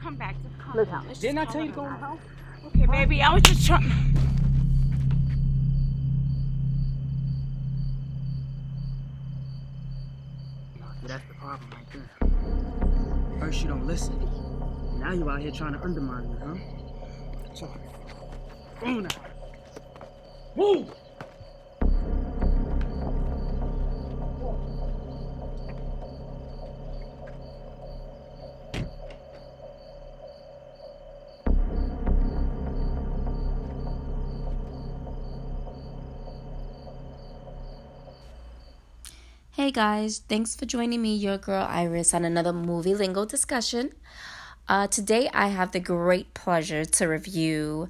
come back. Just calm Listen, down. Let's didn't I just tell call you to it go in a the night. house? Okay, baby. I was just trying. See, that's the problem right there. First you don't listen. Now you out here trying to undermine me, huh? So, move now. Move! Hey guys, thanks for joining me, your girl Iris, on another movie lingo discussion. Today I have the great pleasure to review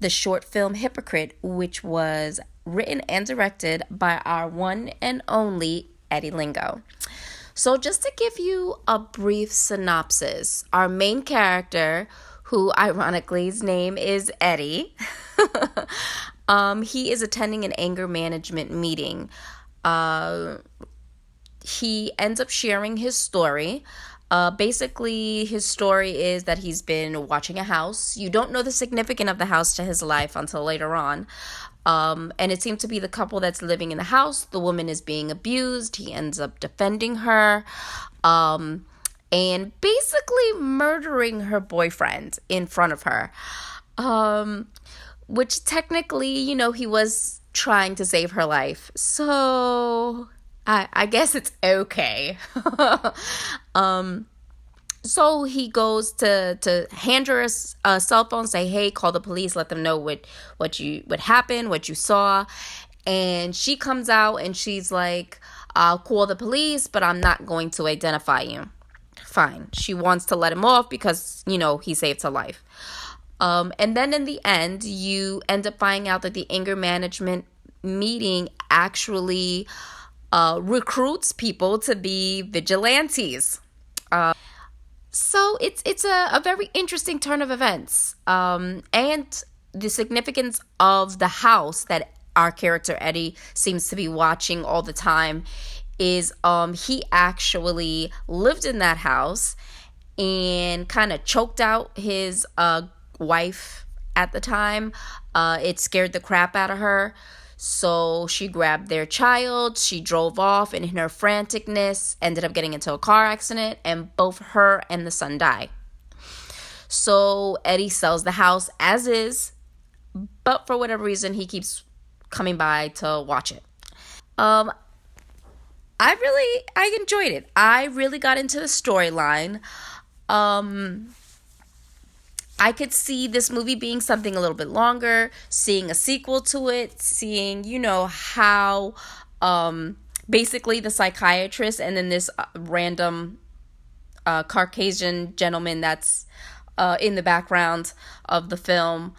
the short film Hypocrite, which was written and directed by our one and only Eddie Lingo. So, just to give you a brief synopsis, our main character, who ironically his name is Eddie, he is attending an anger management meeting. He ends up sharing his story. Basically, his story is that he's been watching a house. You don't know the significance of the house to his life until later on. And it seemed to be the couple that's living in the house. The woman is being abused. He ends up defending her. And basically murdering her boyfriend in front of her. Which technically, he was trying to save her life. So I guess it's okay. So he goes to hand her a cell phone, say, hey, call the police, let them know what happened, what you saw. And she comes out and she's like, I'll call the police, but I'm not going to identify you. Fine. She wants to let him off because, he saved her life. And then in the end, you end up finding out that the anger management meeting actually recruits people to be vigilantes. So it's a very interesting turn of events. And the significance of the house that our character Eddie seems to be watching all the time is he actually lived in that house and kind of choked out his wife at the time. It scared the crap out of her. So she grabbed their child, she drove off, and in her franticness, ended up getting into a car accident, and both her and the son die. So Eddie sells the house as is, but for whatever reason, he keeps coming by to watch it. I enjoyed it. I really got into the storyline. I could see this movie being something a little bit longer, seeing a sequel to it, seeing, how basically the psychiatrist and then this random Caucasian gentleman that's in the background of the film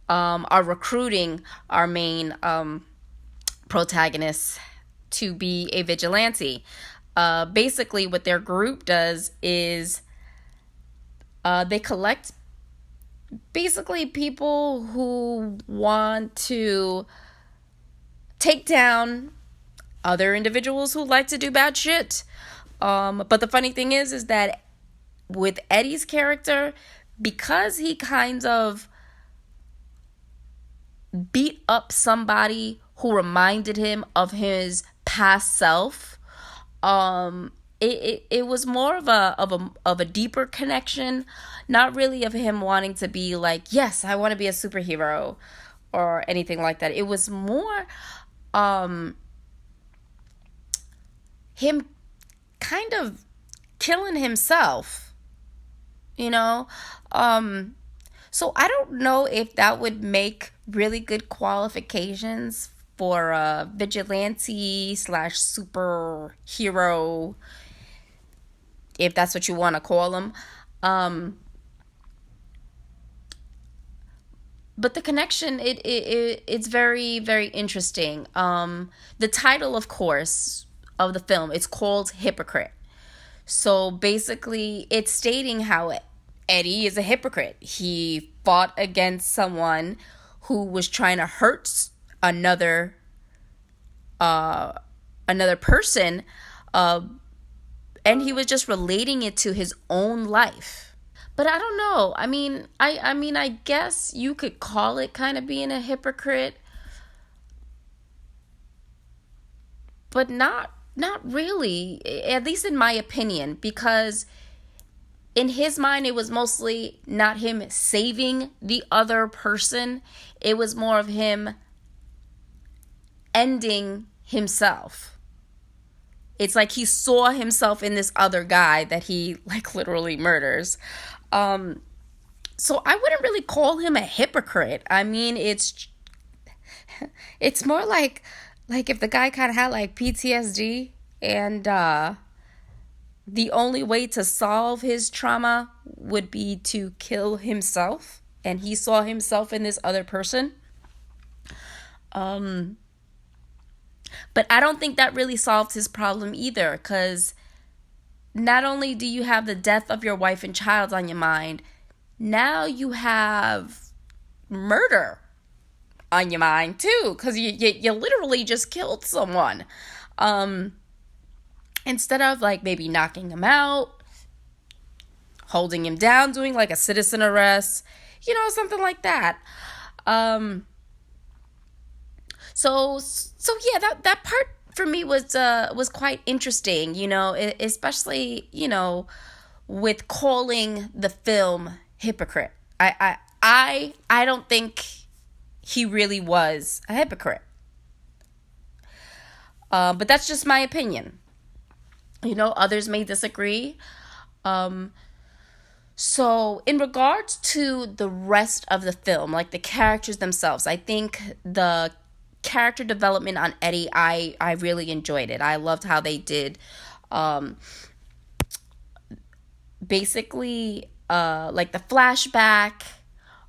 are recruiting our main protagonist to be a vigilante. Basically, what their group does is they collect basically people who want to take down other individuals who like to do bad shit. But the funny thing is that with Eddie's character, because he kind of beat up somebody who reminded him of his past self, it was more of a deeper connection, not really of him wanting to be like, yes, I want to be a superhero or anything like that. It was more him kind of killing himself, so I don't know if that would make really good qualifications for a vigilante / superhero, if that's what you want to call them. But the connection, it's very, very interesting. The title, of course, of the film, it's called Hypocrite. So basically, it's stating how Eddie is a hypocrite. He fought against someone who was trying to hurt another person, and he was just relating it to his own life. But I don't know. I mean, I guess you could call it kind of being a hypocrite, but not really. At least in my opinion, because in his mind it was mostly not him saving the other person. It was more of him ending himself. It's like he saw himself in this other guy that he like literally murders. Um so I wouldn't really call him a hypocrite. I mean, it's more like if the guy kind of had like PTSD, and the only way to solve his trauma would be to kill himself, and he saw himself in this other person. Um but I don't think that really solved his problem either, cuz not only do you have the death of your wife and child on your mind, now you have murder on your mind too, because you literally just killed someone. Um, Instead of like maybe knocking him out, holding him down, doing like a citizen arrest, something like that. Um, so yeah, that part for me was quite interesting, especially with calling the film Hypocrite. I don't think he really was a hypocrite. But that's just my opinion. Others may disagree. Um, so, in regards to the rest of the film, like the characters themselves, I think the character development on Eddie, I really enjoyed it. I loved how they did um, basically like the flashback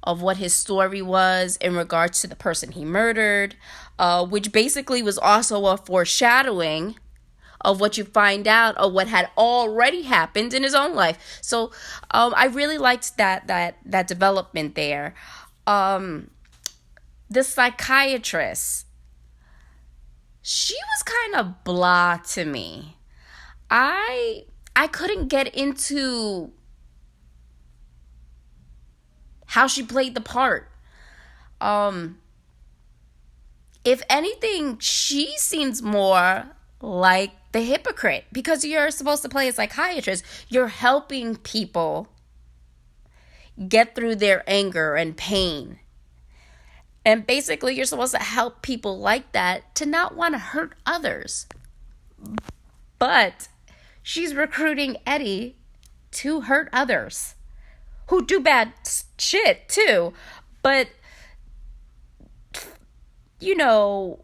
of what his story was in regards to the person he murdered, which basically was also a foreshadowing of what you find out of what had already happened in his own life. So I really liked that development there. The psychiatrist, she was kind of blah to me. I couldn't get into how she played the part. Um, if anything, she seems more like the hypocrite, because you're supposed to play a psychiatrist. You're helping people get through their anger and pain. And basically, you're supposed to help people like that to not want to hurt others. But she's recruiting Eddie to hurt others who do bad shit too. But, you know,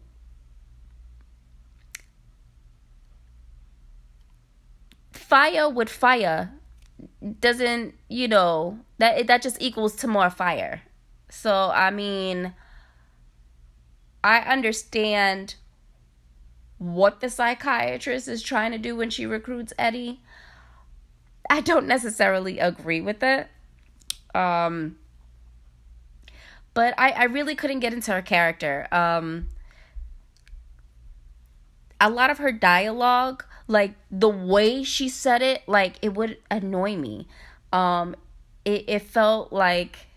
fire with fire doesn't, that just equals to more fire. So, I mean, I understand what the psychiatrist is trying to do when she recruits Eddie. I don't necessarily agree with it. Um, but I really couldn't get into her character. A lot of her dialogue, like the way she said it, like it would annoy me. Um, it felt like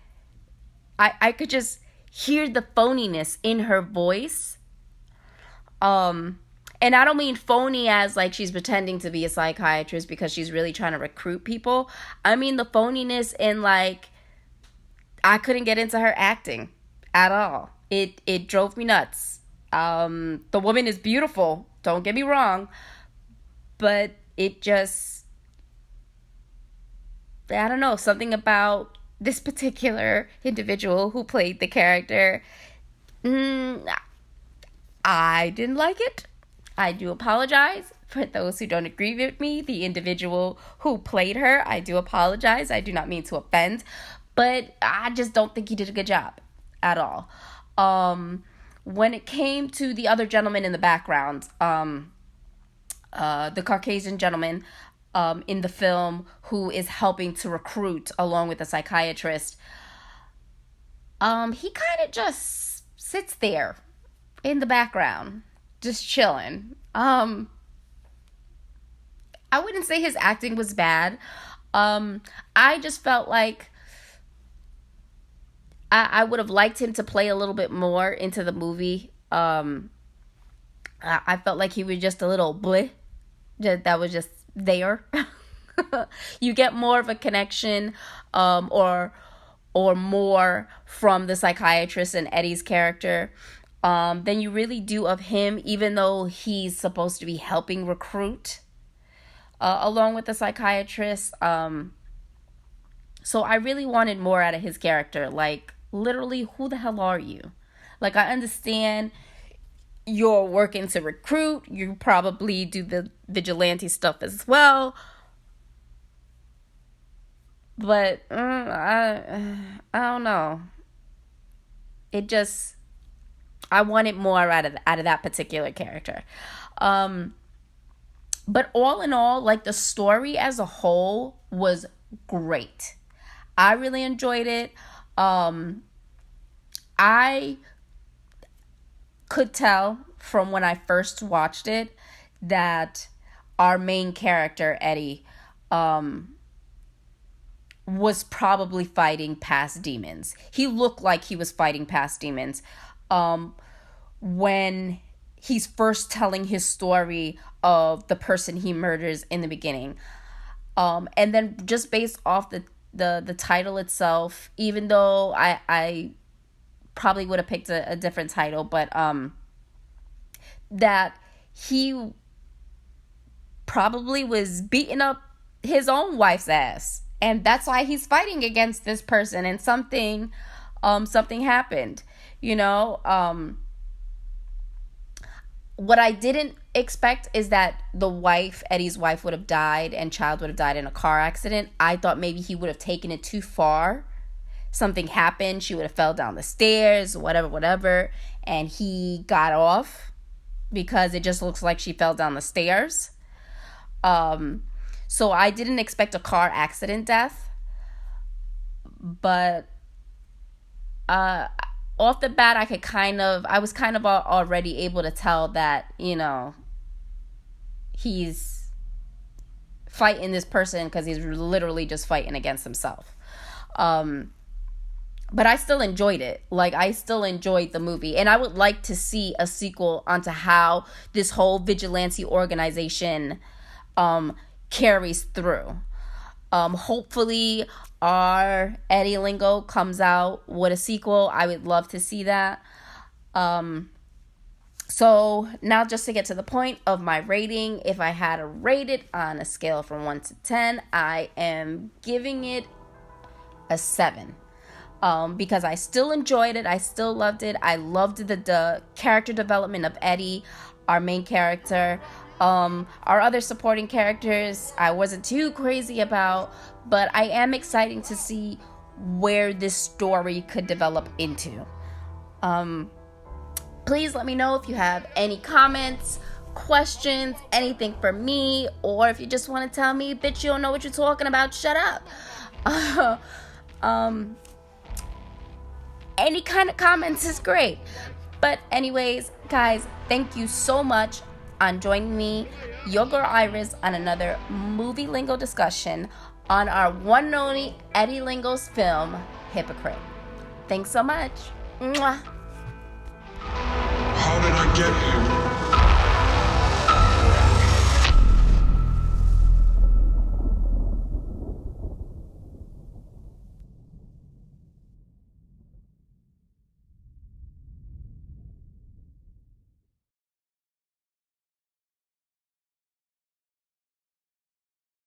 I could just hear the phoniness in her voice. And I don't mean phony as like she's pretending to be a psychiatrist because she's really trying to recruit people. I mean the phoniness in like I couldn't get into her acting at all. It drove me nuts. The woman is beautiful, don't get me wrong, but it just, I don't know, something about this particular individual who played the character. I didn't like it. I do apologize for those who don't agree with me. The individual who played her, I do apologize. I do not mean to offend, but I just don't think he did a good job at all. When it came to the other gentleman in the background, the Caucasian gentleman in the film who is helping to recruit along with the psychiatrist, he kind of just sits there in the background, just chilling. I wouldn't say his acting was bad. I just felt like I would have liked him to play a little bit more into the movie. I felt like he was just a little bleh. That was just there. You get more of a connection, or more from the psychiatrist and Eddie's character, than you really do of him, even though he's supposed to be helping recruit, along with the psychiatrist. So I really wanted more out of his character. Like, literally, who the hell are you? Like, I understand you're working to recruit. You probably do the vigilante stuff as well. But I don't know. It just, I wanted more out of that particular character. But all in all, like, the story as a whole was great. I really enjoyed it. I could tell from when I first watched it that our main character, Eddie, was probably fighting past demons. He looked like he was fighting past demons. When he's first telling his story of the person he murders in the beginning. And then just based off the title itself, even though I probably would have picked a different title, but that he probably was beating up his own wife's ass, and that's why he's fighting against this person, and something happened, what I didn't expect is that Eddie's wife would have died and child would have died in a car accident. I thought maybe he would have taken it too far. Something happened, she would have fell down the stairs, whatever, and he got off because it just looks like she fell down the stairs. So I didn't expect a car accident death, but off the bat, I was kind of already able to tell that, he's fighting this person because he's literally just fighting against himself. But I still enjoyed it. Like, I still enjoyed the movie. And I would like to see a sequel onto how this whole vigilante organization carries through. Hopefully our Eddie Lingo comes out with a sequel. I would love to see that. So now, just to get to the point of my rating, if I had to rate it on a scale from 1 to 10, I am giving it a 7. Because I still enjoyed it. I still loved it. I loved the character development of Eddie, our main character. Our other supporting characters, I wasn't too crazy about, but I am excited to see where this story could develop into. Please let me know if you have any comments, questions, anything for me, or if you just want to tell me, bitch, you don't know what you're talking about, shut up. Any kind of comments is great. But anyways, guys, thank you so much on joining me, your girl Iris, on another movie lingo discussion on our one and only Eddie Lingo's film, Hypocrite. Thanks so much. Mwah. How did I get here?